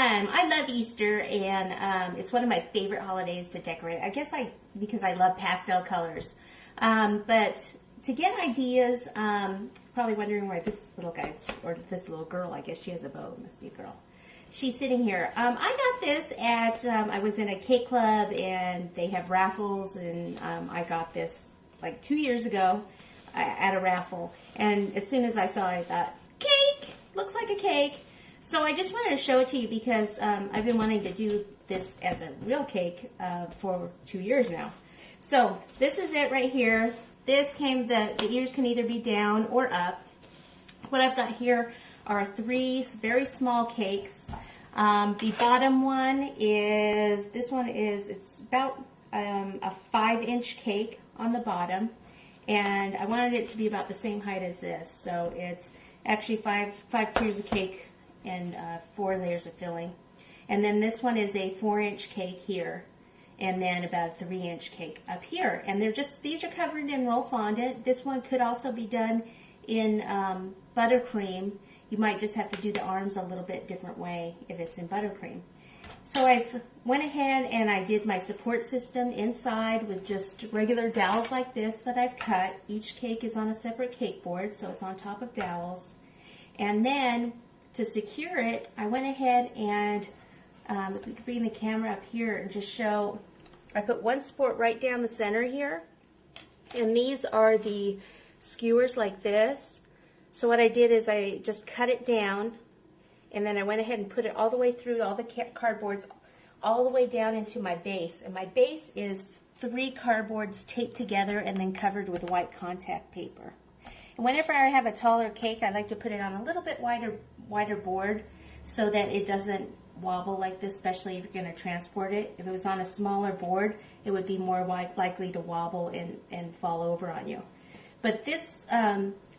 I love Easter, and it's one of my favorite holidays to decorate. I guess because I love pastel colors. But to get ideas, probably wondering why this little guy's, or this little girl, I guess she has a bow, must be a girl. She's sitting here. I got this at, I was in a cake club, and they have raffles, and I got this like 2 years ago at a raffle. And as soon as I saw it, I thought, cake! Looks like a cake. So I just wanted to show it to you because I've been wanting to do this as a real cake for 2 years now. So this is it right here. This the ears can either be down or up. What I've got here are 3 very small cakes. The bottom one is, it's about a 5-inch cake on the bottom. And I wanted it to be about the same height as this. So it's actually five tiers of cake and 4 layers of filling. And then this one is a 4-inch cake here, and then about a 3-inch cake up here. And these are covered in roll fondant. This one could also be done in buttercream. You might just have to do the arms a little bit different way if it's in buttercream. So I went ahead and I did my support system inside with just regular dowels like this that I've cut. Each cake is on a separate cake board, so it's on top of dowels. And then to secure it, I went ahead and, if we could bring the camera up here and just show, I put one support right down the center here. And these are the skewers like this. So what I did is I just cut it down, and then I went ahead and put it all the way through all the cardboards, all the way down into my base. And my base is 3 cardboards taped together and then covered with white contact paper. And whenever I have a taller cake, I like to put it on a little bit wider board so that it doesn't wobble like this, especially if you're going to transport it. If it was on a smaller board, it would be more likely to wobble and fall over on you. But this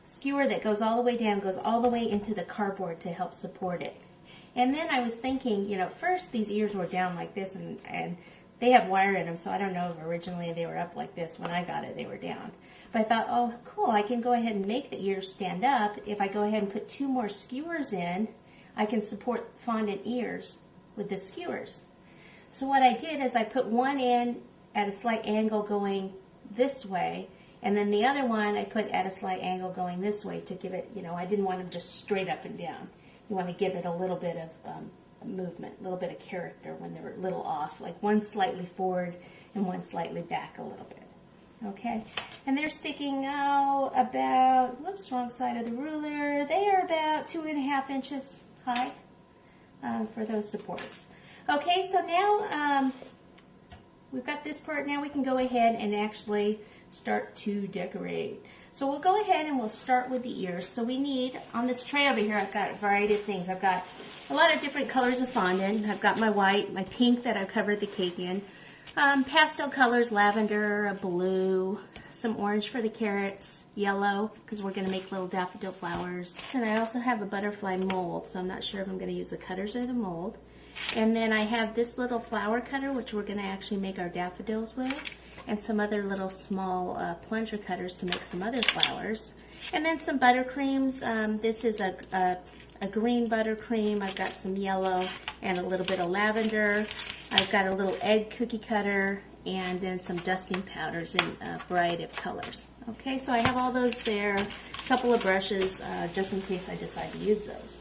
skewer that goes all the way down goes all the way into the cardboard to help support it. And then I was thinking, first these ears were down like this, and they have wire in them, so I don't know if originally they were up like this. When I got it, they were down. But I thought, oh, cool, I can go ahead and make the ears stand up. If I go ahead and put 2 more skewers in, I can support fondant ears with the skewers. So what I did is I put one in at a slight angle going this way, and then the other one I put at a slight angle going this way to give it, I didn't want them just straight up and down. You want to give it a little bit of movement, a little bit of character when they're a little off, like one slightly forward and one slightly back a little bit. Okay, and they're sticking out about, whoops, wrong side of the ruler. They are about 2.5 inches high for those supports. Okay, so now we've got this part. Now we can go ahead and actually start to decorate. So we'll go ahead and we'll start with the ears. So we need, on this tray over here, I've got a variety of things. I've got a lot of different colors of fondant. I've got my white, my pink that I've covered the cake in, pastel colors, lavender, blue, some orange for the carrots, yellow, because we're going to make little daffodil flowers. And I also have a butterfly mold, so I'm not sure if I'm going to use the cutters or the mold. And then I have this little flower cutter, which we're going to actually make our daffodils with, and some other little small plunger cutters to make some other flowers. And then some buttercreams. This is a green buttercream. I've got some yellow and a little bit of lavender. I've got a little egg cookie cutter and then some dusting powders in a variety of colors. Okay, so I have all those there. A couple of brushes just in case I decide to use those.